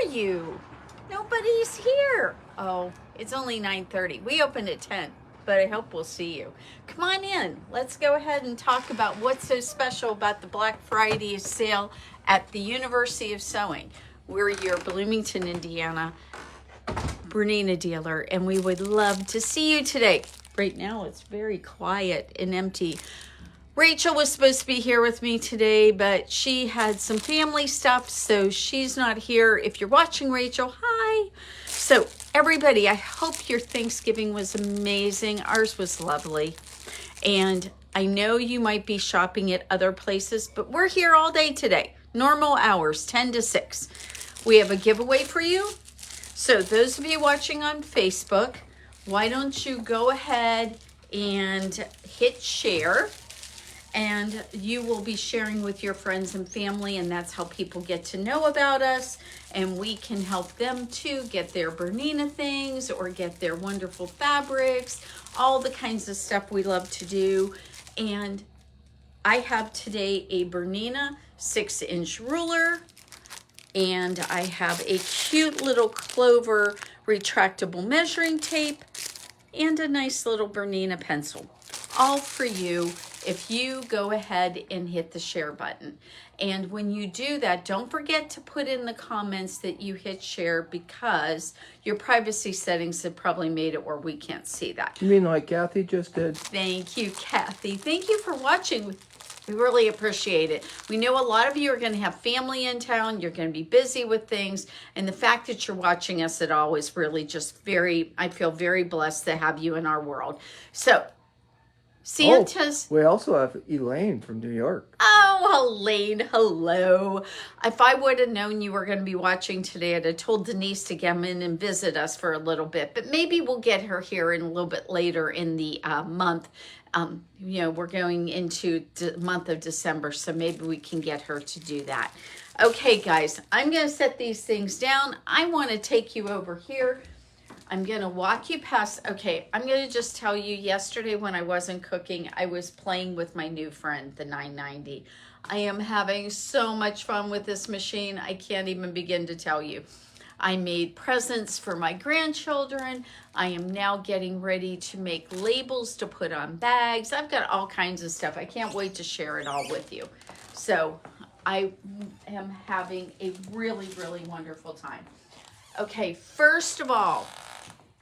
are you? Nobody's here. Oh, it's only 9:30. We opened at 10, but I hope we'll see you. Come on in. Let's go ahead and talk about what's so special about the Black Friday sale at the University of Sewing. We're your Bloomington, Indiana Bernina dealer, and we would love to see you today. Right now, it's very quiet and empty. Rachel was supposed to be here with me today, but she had some family stuff, so she's not here. If you're watching, Rachel, hi. So everybody, I hope your Thanksgiving was amazing. Ours was lovely. And I know you might be shopping at other places, but we're here all day today. Normal hours, 10 to 6. We have a giveaway for you. So those of you watching on Facebook, why don't you go ahead and hit share? And you will be sharing with your friends and family, and that's how people get to know about us, and we can help them too get their Bernina things or get their wonderful fabrics, all the kinds of stuff we love to do. And I have today a Bernina 6-inch ruler, and I have a cute little clover retractable measuring tape and a nice little Bernina pencil, all for you if you go ahead and hit the share button. And when you do that, don't forget to put in the comments that you hit share, because your privacy settings have probably made it where we can't see that. You mean like Kathy just did? Thank you, Kathy. Thank you for watching. We really appreciate it. We know a lot of you are going to have family in town. You're going to be busy with things. And the fact that you're watching us at all is really just I feel very blessed to have you in our world. So, Santa's. Oh, we also have Elaine from New York. Oh, Elaine, hello. If I would have known you were going to be watching today, I'd have told Denise to come in and visit us for a little bit. But maybe we'll get her here in a little bit later in the month. You know, we're going into the month of December, so maybe we can get her to do that. Okay, guys, I'm going to set these things down. I want to take you over here. I'm going to walk you past. Okay, I'm going to just tell you, yesterday when I wasn't cooking, I was playing with my new friend, the 990. I am having so much fun with this machine. I can't even begin to tell you. I made presents for my grandchildren. I am now getting ready to make labels to put on bags. I've got all kinds of stuff. I can't wait to share it all with you. So I am having a really, really wonderful time. Okay, first of all,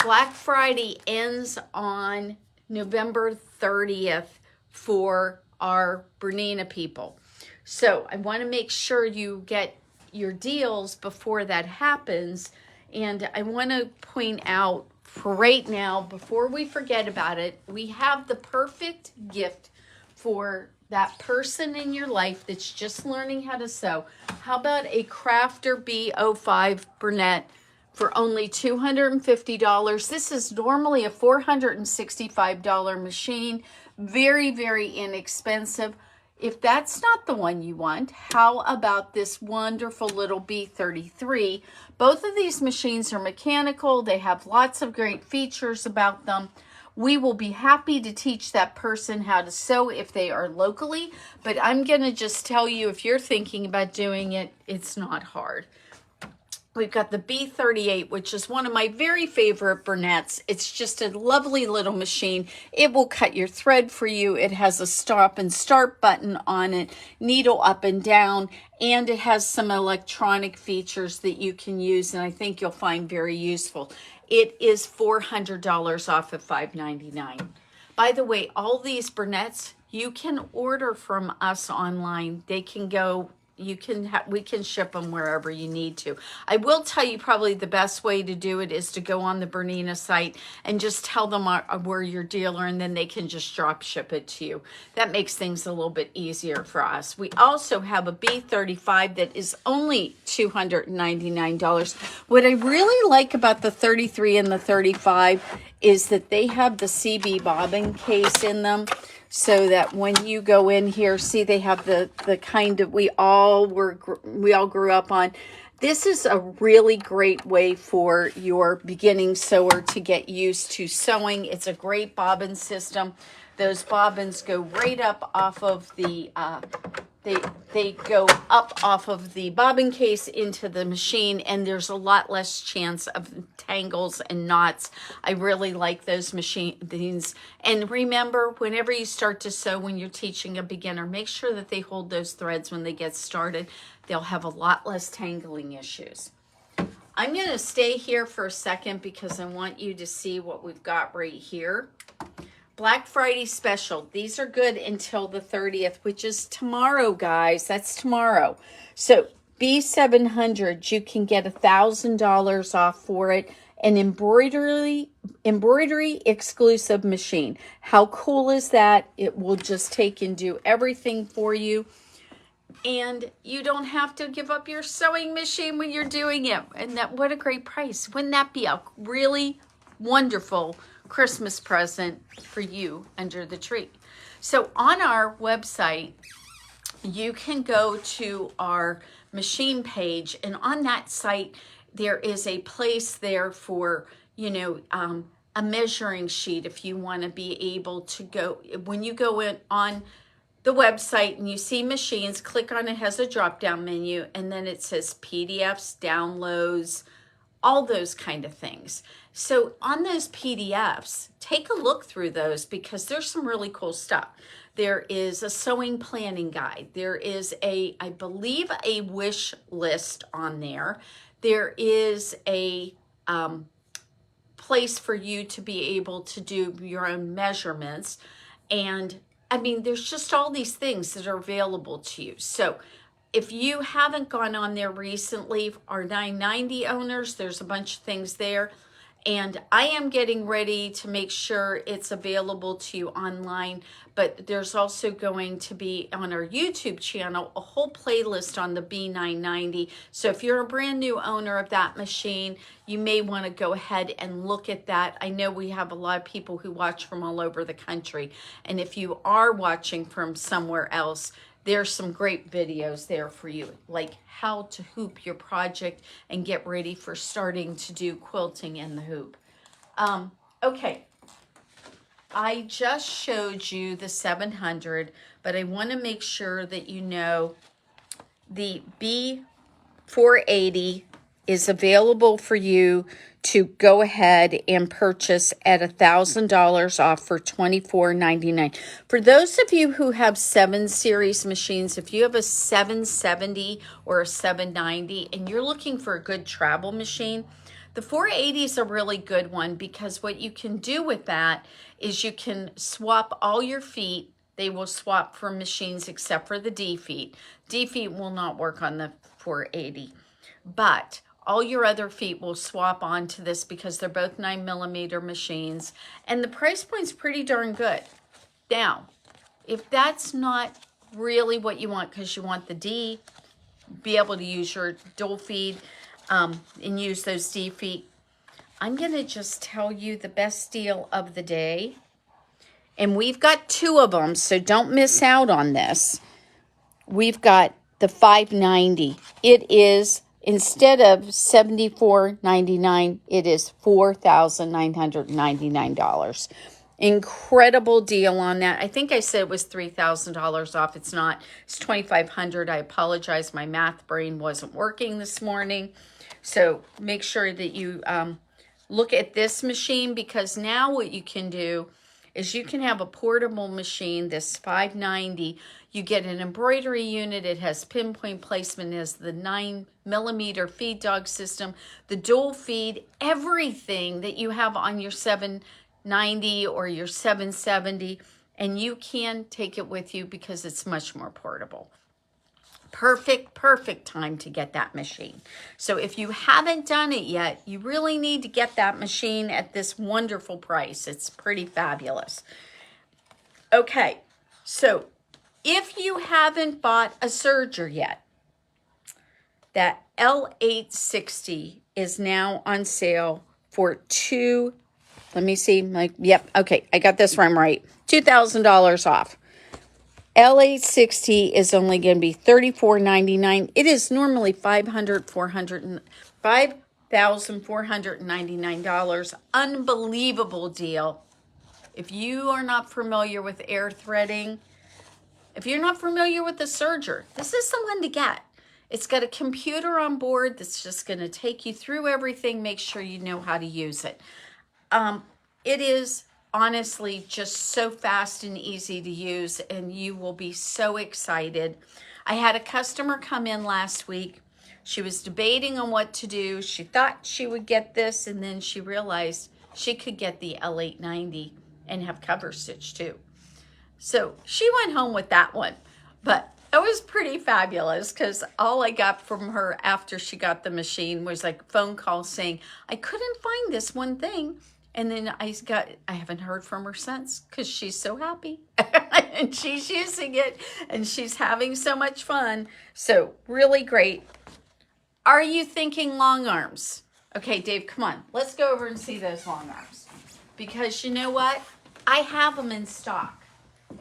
Black Friday ends on November 30th for our Bernina people. So I want to make sure you get your deals before that happens. And I want to point out for right now, before we forget about it, we have the perfect gift for that person in your life that's just learning how to sew. How about a Crafter B05 Bernette for only $250? This is normally a $465 machine. Very, very inexpensive. If that's not the one you want, how about this wonderful little B33? Both of these machines are mechanical. They have lots of great features about them. We will be happy to teach that person how to sew if they are locally, but I'm going to just tell you, if you're thinking about doing it, it's not hard. We've got the B38, which is one of my very favorite Bernettes. It's just a lovely little machine. It will cut your thread for you. It has a stop and start button on it, needle up and down, and it has some electronic features that you can use, and I think you'll find very useful. It is $400 off of $599. By the way, all these Bernettes, you can order from us online. They can go... we can ship them wherever you need to. I will tell you, probably the best way to do it is to go on the Bernina site and just tell them we're your dealer, and then they can just drop ship it to you. That makes things a little bit easier for us. We also have a B35 that is only $299. What I really like about the 33 and the 35 is that they have the CB bobbin case in them, so that when you go in here, see, they have the kind of we all grew up on. This is a really great way for your beginning sewer to get used to sewing. It's a great bobbin system. Those bobbins go right up off of the they go up off of the bobbin case into the machine, and there's a lot less chance of tangles and knots. I really like those machines. And remember, whenever you start to sew, when you're teaching a beginner, make sure that they hold those threads when they get started. They'll have a lot less tangling issues. I'm going to stay here for a second because I want you to see what we've got right here. Black Friday special. These are good until the 30th, which is tomorrow, guys. That's tomorrow. So B700, you can get $1,000 off for it. An embroidery exclusive machine. How cool is that? It will just take and do everything for you. And you don't have to give up your sewing machine when you're doing it. And that, what a great price. Wouldn't that be a really wonderful Christmas present for you under the tree? So on our website, you can go to our machine page, and on that site, there is a place there for, a measuring sheet if you want to be able to go. When you go in on the website and you see machines, click on it, has a drop down menu, and then it says PDFs, downloads, all those kind of things. So on those PDFs, take a look through those because there's some really cool stuff. There is a sewing planning guide. There is I believe a wish list on there. There is a place for you to be able to do your own measurements. And I mean, there's just all these things that are available to you. So if you haven't gone on there recently, our 990 owners, there's a bunch of things there. And I am getting ready to make sure it's available to you online. But there's also going to be on our YouTube channel a whole playlist on the B990. So if you're a brand new owner of that machine, you may want to go ahead and look at that. I know we have a lot of people who watch from all over the country. And if you are watching from somewhere else, there's some great videos there for you, like how to hoop your project and get ready for starting to do quilting in the hoop. Okay, I just showed you the 700, but I want to make sure that you know the B480 is available for you to go ahead and purchase at $1,000 off for $24.99. For those of you who have 7 series machines, if you have a 770 or a 790 and you're looking for a good travel machine, the 480 is a really good one because what you can do with that is you can swap all your feet. They will swap for machines except for the D feet. D feet will not work on the 480, but all your other feet will swap onto this because they're both 9mm machines, and the price point's pretty darn good. Now, if that's not really what you want because you want the D, be able to use your dual feed and use those D feet, I'm going to just tell you the best deal of the day. And we've got 2 of them, so don't miss out on this. We've got the 590. It is, instead of $74.99, it is $4,999. Incredible deal on that. I think I said it was $3,000 off. It's not. It's $2,500. I apologize. My math brain wasn't working this morning. So make sure that you look at this machine, because now what you can do is you can have a portable machine, this 590. You get an embroidery unit. It has pinpoint placement. It has the 9mm feed dog system, the dual feed, everything that you have on your 790 or your 770, and you can take it with you because it's much more portable. Perfect time to get that machine. So if you haven't done it yet, you really need to get that machine at this wonderful price. It's pretty fabulous. Okay, so if you haven't bought a serger yet, that L860 is now on sale for let me see, yep, okay, I got this one right, $2,000 off. L860 is only going to be $34.99. It is normally $5,499. Unbelievable deal. If you are not familiar with air threading, If you're not familiar with the serger, this is the one to get. It's got a computer on board that's just going to take you through everything, make sure you know how to use it. It is honestly just so fast and easy to use, and you will be so excited. I had a customer come in last week. She was debating on what to do. She thought she would get this, and then she realized she could get the L890 and have cover stitch too. So she went home with that one, but it was pretty fabulous because all I got from her after she got the machine was like a phone call saying, I couldn't find this one thing. And then I haven't heard from her since because she's so happy and she's using it and she's having so much fun. So really great. Are you thinking long arms? Okay, Dave, come on. Let's go over and see those long arms. Because you know what? I have them in stock.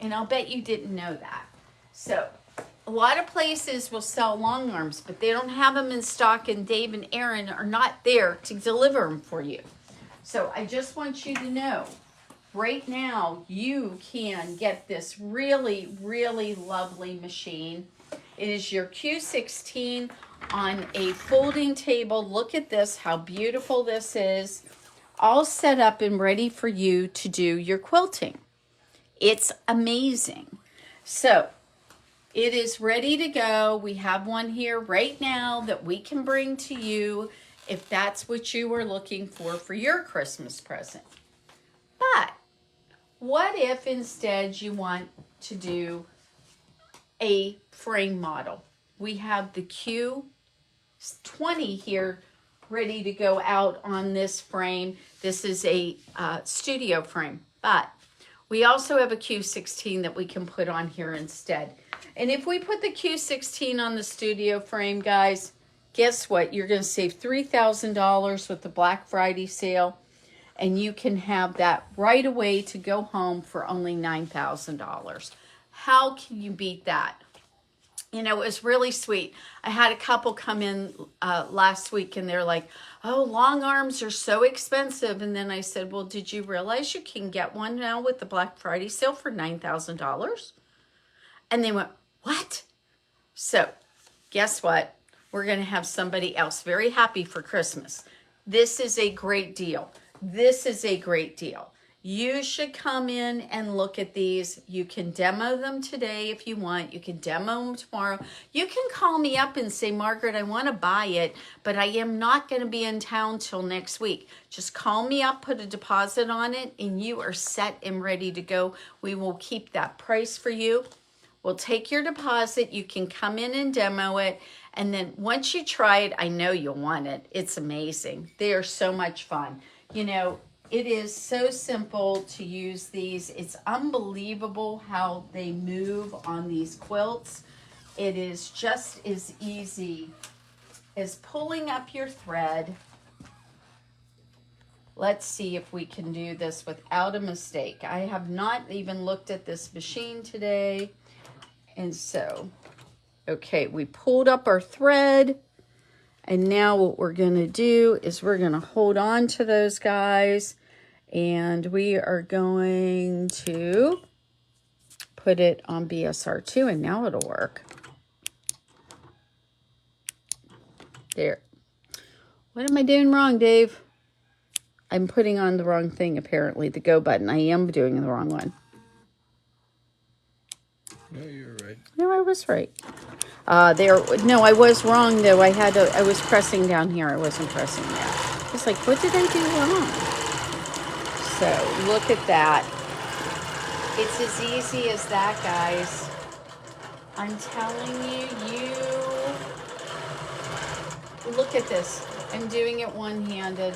And I'll bet you didn't know that. So a lot of places will sell long arms, but they don't have them in stock, and Dave and Aaron are not there to deliver them for you. So I just want you to know, right now, you can get this really, really lovely machine. It is your Q16 on a folding table. Look at this, how beautiful this is. All set up and ready for you to do your quilting. It's amazing. So it is ready to go. We have one here right now that we can bring to you if that's what you were looking for your Christmas present. But what if instead you want to do a frame model? We have the Q20 here ready to go out on this frame. This is a studio frame, but we also have a Q16 that we can put on here instead. And if we put the Q16 on the studio frame, guys, guess what? You're going to save $3,000 with the Black Friday sale, and you can have that right away to go home for only $9,000. How can you beat that? You know, it was really sweet. I had a couple come in last week, and they're like, oh, long arms are so expensive. And then I said, well, did you realize you can get one now with the Black Friday sale for $9,000? And they went, what? So guess what? We're going to have somebody else very happy for Christmas. This is a great deal. This is a great deal. You should come in and look at these. You can demo them today if you want. You can demo them tomorrow. You can call me up and say, Margaret, I want to buy it, but I am not going to be in town till next week. Just call me up, put a deposit on it, and you are set and ready to go. We will keep that price for you. We'll take your deposit. You can come in and demo it. And then once you try it, I know you'll want it. It's amazing. They are so much fun. You know, it is so simple to use these. It's unbelievable how they move on these quilts. It is just as easy as pulling up your thread. Let's see if we can do this without a mistake. I have not even looked at this machine today. And so, okay, we pulled up our thread, and now what we're going to do is we're going to hold on to those guys, and we are going to put it on BSR2, and now it'll work. There. What am I doing wrong, Dave? I'm putting on the wrong thing, apparently, the go button. I am doing the wrong one. No, you're right. No, I was right. No, I was wrong though. I was pressing down here. I wasn't pressing there. I was like, what did I do wrong? So look at that. It's as easy as that, guys. I'm telling you, look at this. I'm doing it one-handed.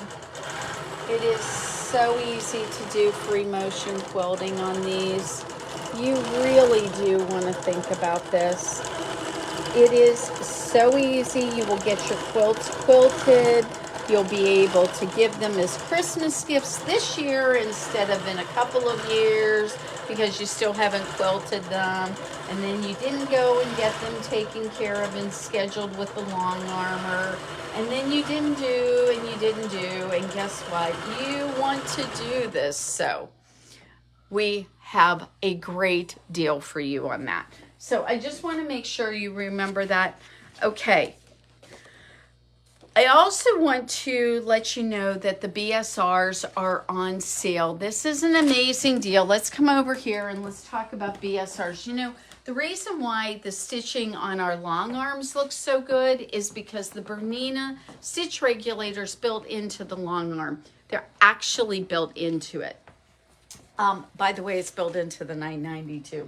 It is so easy to do free motion quilting on these. You really do want to think about this. It is so easy. You will get your quilts quilted. You'll be able to give them as Christmas gifts this year instead of in a couple of years because you still haven't quilted them. And then you didn't go and get them taken care of and scheduled with the long armor. And then you didn't do and you didn't do. And guess what? You want to do this. So we have a great deal for you on that. So I just want to make sure you remember that. Okay. I also want to let you know that the BSRs are on sale. This is an amazing deal. Let's come over here and let's talk about BSRs. You know, the reason why the stitching on our long arms looks so good is because the Bernina stitch regulators built into the long arm. They're actually built into it. By the way, it's built into the 992.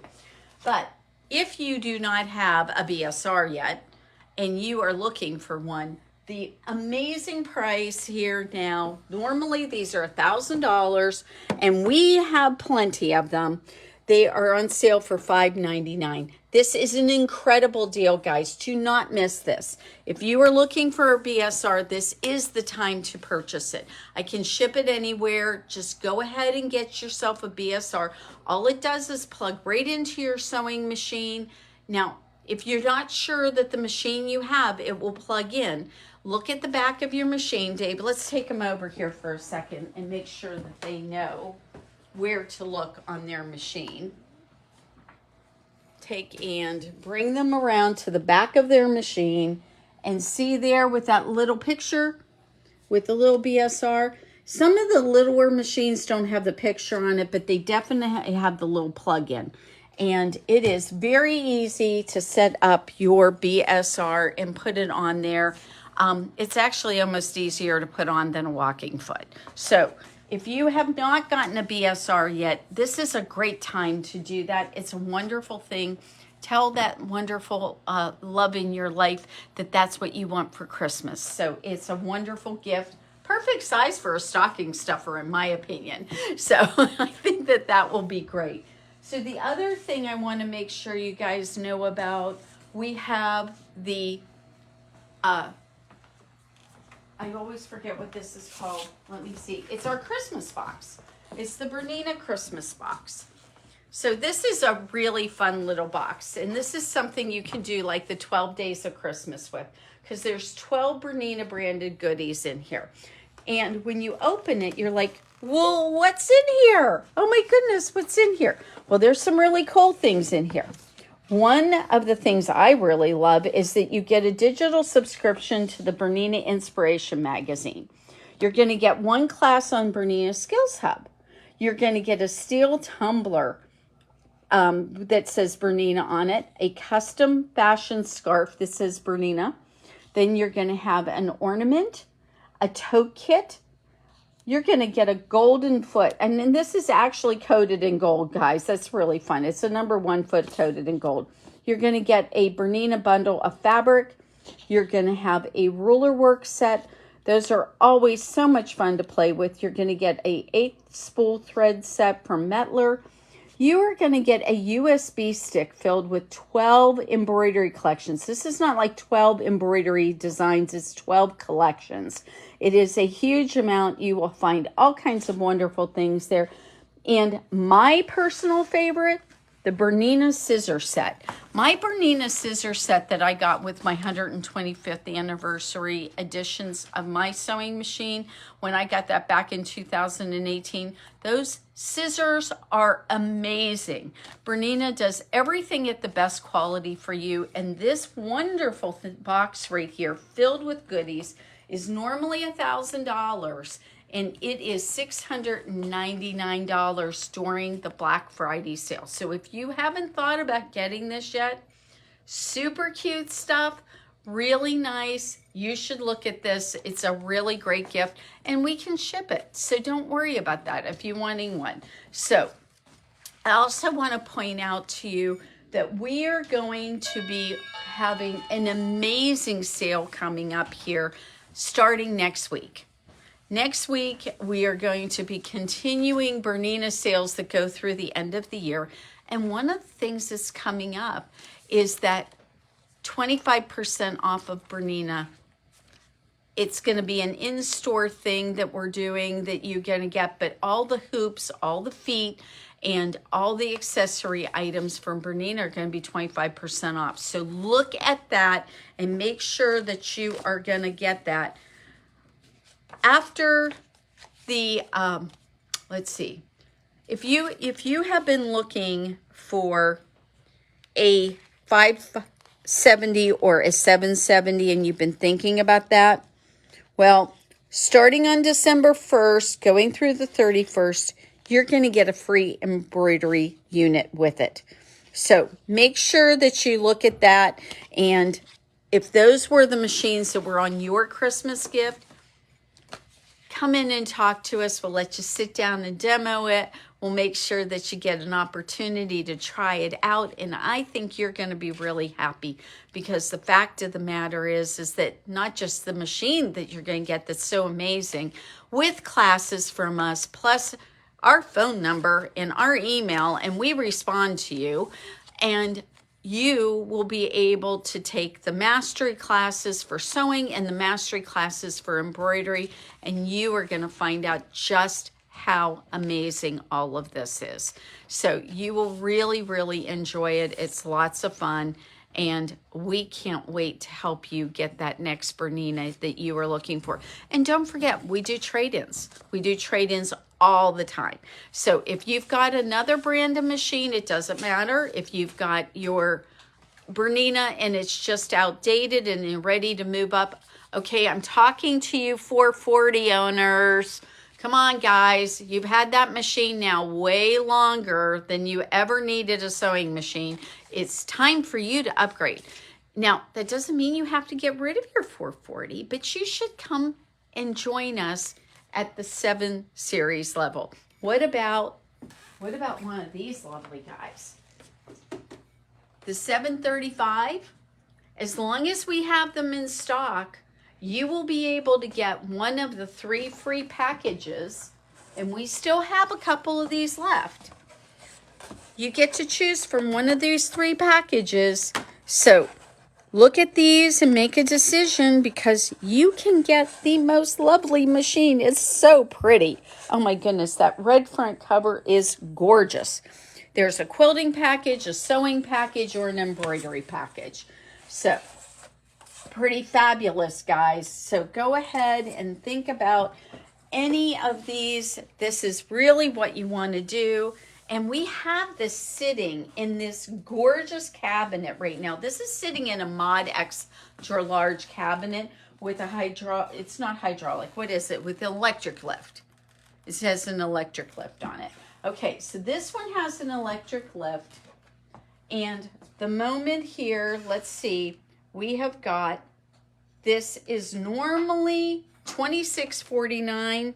But if you do not have a BSR yet and you are looking for one, the amazing price here now, normally these are $1,000 and we have plenty of them. They are on sale for $5.99. This is an incredible deal, guys. Do not miss this. If you are looking for a BSR, this is the time to purchase it. I can ship it anywhere. Just go ahead and get yourself a BSR. All it does is plug right into your sewing machine. Now, if you're not sure that the machine you have, it will plug in, look at the back of your machine. Dave, let's take them over here for a second and make sure that they know where to look on their machine. Take and bring them around to the back of their machine and see there with that little picture with the little BSR. Some of the littler machines don't have the picture on it, but they definitely have the little plug-in. And it is very easy to set up your BSR and put it on there. It's actually almost easier to put on than a walking foot. So if you have not gotten a BSR yet, this is a great time to do that. It's a wonderful thing. Tell that wonderful love in your life that that's what you want for Christmas. So it's a wonderful gift. Perfect size for a stocking stuffer, in my opinion. So I think that that will be great. So the other thing I want to make sure you guys know about, we have the, I always forget what this is called. Let me see. It's our Christmas box. It's the Bernina Christmas box. So this is a really fun little box. And this is something you can do like the 12 days of Christmas with, because there's 12 Bernina branded goodies in here. And when you open it, you're like, well, what's in here? Oh my goodness, what's in here? Well, there's some really cool things in here. One of the things I really love is that you get a digital subscription to the Bernina Inspiration magazine. You're going to get one class on Bernina Skills Hub. You're going to get a steel tumbler that says Bernina on it, a custom fashion scarf that says Bernina. Then you're going to have an ornament, a tote kit. You're going to get a golden foot. And then this is actually coated in gold, guys. That's really fun. It's a number 1 foot coated in gold. You're going to get a Bernina bundle of fabric. You're going to have a ruler work set. Those are always so much fun to play with. You're going to get a 8 spool thread set from Metler. You are going to get a USB stick filled with 12 embroidery collections. This is not like 12 embroidery designs. It's 12 collections. It is a huge amount. You will find all kinds of wonderful things there. And my personal favorite, the Bernina scissor set. My Bernina scissor set that I got with my 125th anniversary editions of my sewing machine, when I got that back in 2018, those scissors are amazing. Bernina does everything at the best quality for you. And this wonderful box right here filled with goodies is normally $1,000. And it is $699 during the Black Friday sale. So if you haven't thought about getting this yet, super cute stuff, really nice. You should look at this. It's a really great gift and we can ship it. So don't worry about that if you're wanting one. So I also want to point out to you that we are going to be having an amazing sale coming up here starting next week. Next week, we are going to be continuing Bernina sales that go through the end of the year. And one of the things that's coming up is that 25% off of Bernina. It's going to be an in-store thing that we're doing that you're going to get, but all the hoops, all the feet, and all the accessory items from Bernina are going to be 25% off. So look at that and make sure that you are going to get that. After the, let's see, if you have been looking for a 570 or a 770 and you've been thinking about that, well, starting on December 1st, going through the 31st, you're going to get a free embroidery unit with it. So make sure that you look at that. And if those were the machines that were on your Christmas gift, come in and talk to us. We'll let you sit down and demo it. We'll make sure that you get an opportunity to try it out. And I think you're going to be really happy, because the fact of the matter is that not just the machine that you're going to get that's so amazing, with classes from us, plus our phone number and our email, and we respond to you, and you will be able to take the mastery classes for sewing and the mastery classes for embroidery, and you are going to find out just how amazing all of this is. So you will really, really enjoy it. It's lots of fun, and we can't wait to help you get that next Bernina that you are looking for. And don't forget, we do trade-ins. We do trade-ins all the time. So if you've got another brand of machine, it doesn't matter. If you've got your Bernina and it's just outdated and you're ready to move up, okay, I'm talking to you 440 owners. Come on, guys. You've had that machine now way longer than you ever needed a sewing machine. It's time for you to upgrade. Now, that doesn't mean you have to get rid of your 440, but you should come and join us at the 7 series level. What about one of these lovely guys? The 735, as long as we have them in stock, you will be able to get one of the 3 free packages, and we still have a couple of these left. You get to choose from one of these 3 packages. So look at these and make a decision, because you can get the most lovely machine. It's so pretty. Oh my goodness, that red front cover is gorgeous. There's a quilting package, a sewing package, or an embroidery package. So pretty fabulous, guys. So go ahead and think about any of these. This is really what you want to do. And we have this sitting in this gorgeous cabinet right now. This is sitting in a Mod extra large cabinet with a it's not hydraulic. What is it? With an electric lift. It has an electric lift on it. Okay, so this one has an electric lift. And the moment here, let's see, we have got, this is normally $26.49.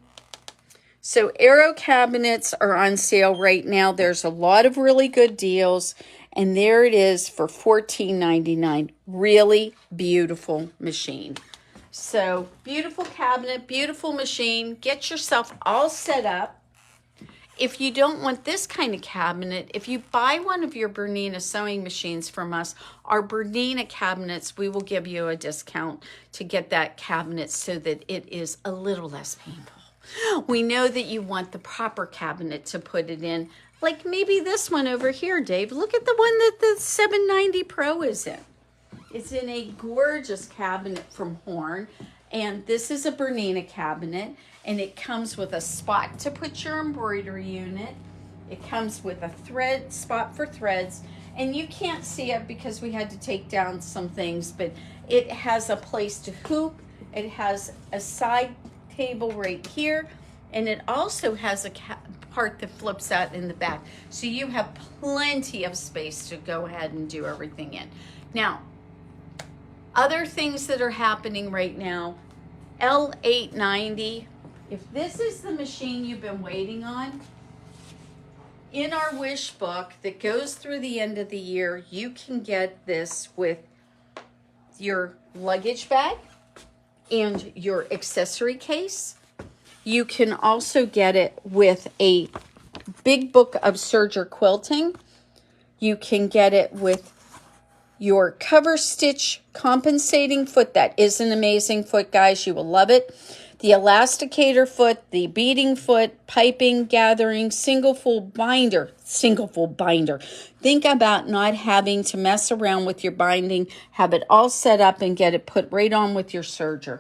So Aero cabinets are on sale right now. There's a lot of really good deals, and there it is for $14.99. Really beautiful machine. So beautiful cabinet, beautiful machine. Get yourself all set up. If you don't want this kind of cabinet, if you buy one of your Bernina sewing machines from us, our Bernina cabinets, we will give you a discount to get that cabinet so that it is a little less painful. We know that you want the proper cabinet to put it in, like maybe this one over here, Dave. Look at the one that the 790 Pro is in. It's in a gorgeous cabinet from Horn, and this is a Bernina cabinet, and it comes with a spot to put your embroidery unit. It comes with a thread spot for threads, and you can't see it because we had to take down some things, but it has a place to hoop. It has a side table right here, and it also has a part that flips out in the back, so you have plenty of space to go ahead and do everything in. Now, other things that are happening right now, L890, if this is the machine you've been waiting on, in our wish book that goes through the end of the year, you can get this with your luggage bag and your accessory case. You can also get it with a big book of serger quilting. You can get it with your cover stitch compensating foot. That is an amazing foot, guys. You will love it. The elasticator foot, the beading foot, piping, gathering, single full binder. Think about not having to mess around with your binding. Have it all set up and get it put right on with your serger.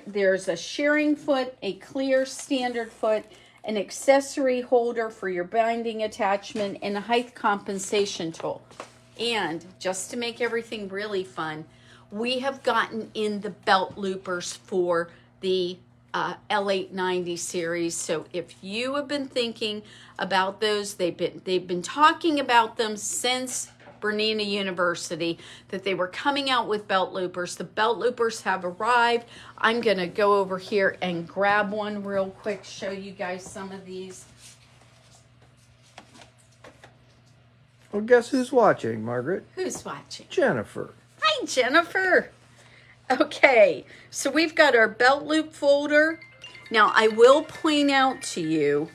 There's a shearing foot, a clear standard foot, an accessory holder for your binding attachment, and a height compensation tool. And just to make everything really fun, we have gotten in the belt loopers for the L890 series. So if you have been thinking about those, they've been talking about them since Bernina University, that they were coming out with belt loopers. The belt loopers have arrived. I'm gonna go over here and grab one real quick, show you guys some of these. Well, guess who's watching, Margaret? Who's watching? Jennifer. Hi, Jennifer. Okay, so we've got our belt loop folder. Now, I will point out to you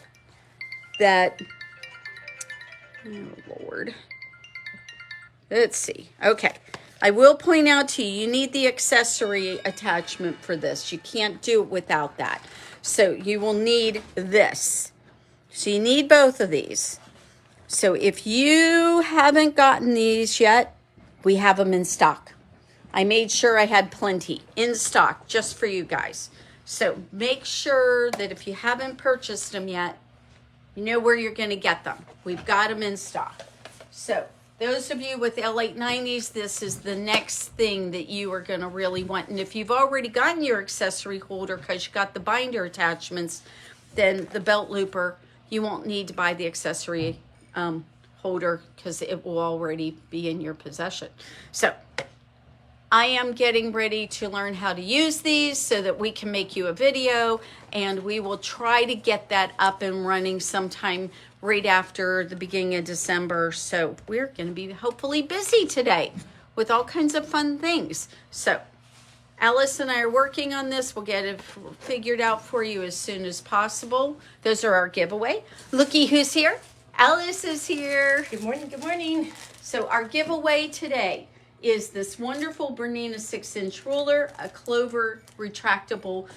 that, oh Lord, let's see. Okay, I will point out to you, you need the accessory attachment for this. You can't do it without that. So you will need this. So you need both of these. So if you haven't gotten these yet, we have them in stock. I made sure I had plenty in stock just for you guys. So make sure that if you haven't purchased them yet, you know where you're going to get them. We've got them in stock. So those of you with L890s, this is the next thing that you are going to really want. And if you've already gotten your accessory holder because you got the binder attachments, then the belt looper, you won't need to buy the accessory holder because it will already be in your possession. So I am getting ready to learn how to use these so that we can make you a video, and we will try to get that up and running sometime right after the beginning of December. So we're going to be hopefully busy today with all kinds of fun things. So Alice and I are working on this. We'll get it figured out for you as soon as possible. Those are our giveaway. Looky who's here. Alice is here. Good morning, good morning. So our giveaway today is this wonderful Bernina 6-inch ruler, a Clover retractable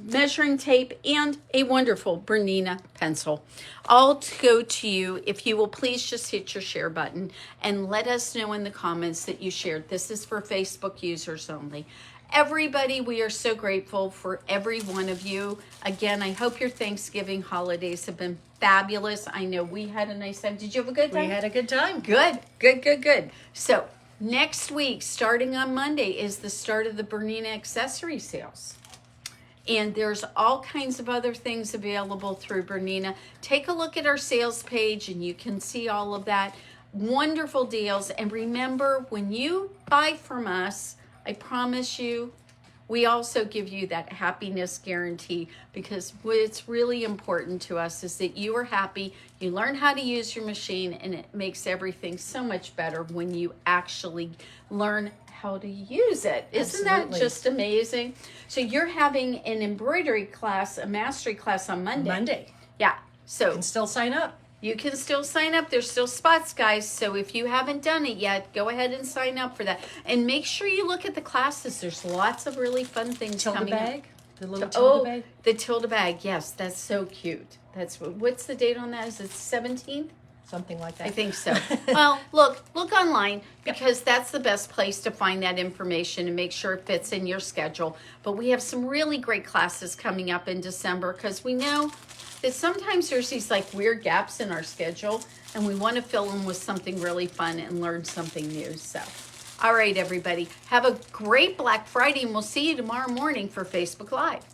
measuring tape, and a wonderful Bernina pencil. All to go to you. If you will please just hit your share button and let us know in the comments that you shared. This is for Facebook users only. Everybody, we are so grateful for every one of you. Again, I hope your Thanksgiving holidays have been fabulous. I know we had a nice time. Did you have a good time? We had a good time. Good, good, good, good. So next week, starting on Monday, is the start of the Bernina accessory sales. And there's all kinds of other things available through Bernina. Take a look at our sales page and you can see all of that. Wonderful deals. And remember, when you buy from us, I promise you, we also give you that happiness guarantee, because what's really important to us is that you are happy, you learn how to use your machine, and it makes everything so much better when you actually learn how to use it. Isn't that just amazing? So you're having an embroidery class, a mastery class on Monday. Yeah. So You can still sign up. you can still sign up. There's still spots, guys. So if you haven't done it yet, go ahead and sign up for that. And make sure you look at the classes. There's lots of really fun things Tilda coming up. bag. The little Tilda bag. The Tilda bag. Yes, that's so cute. What's the date on that? Is it 17th? Something like that. I think so. Well, look online, because that's the best place to find that information and make sure it fits in your schedule. But we have some really great classes coming up in December, because we know that sometimes there's these like weird gaps in our schedule, and we want to fill them with something really fun and learn something new. So, all right, everybody, have a great Black Friday, and we'll see you tomorrow morning for Facebook Live.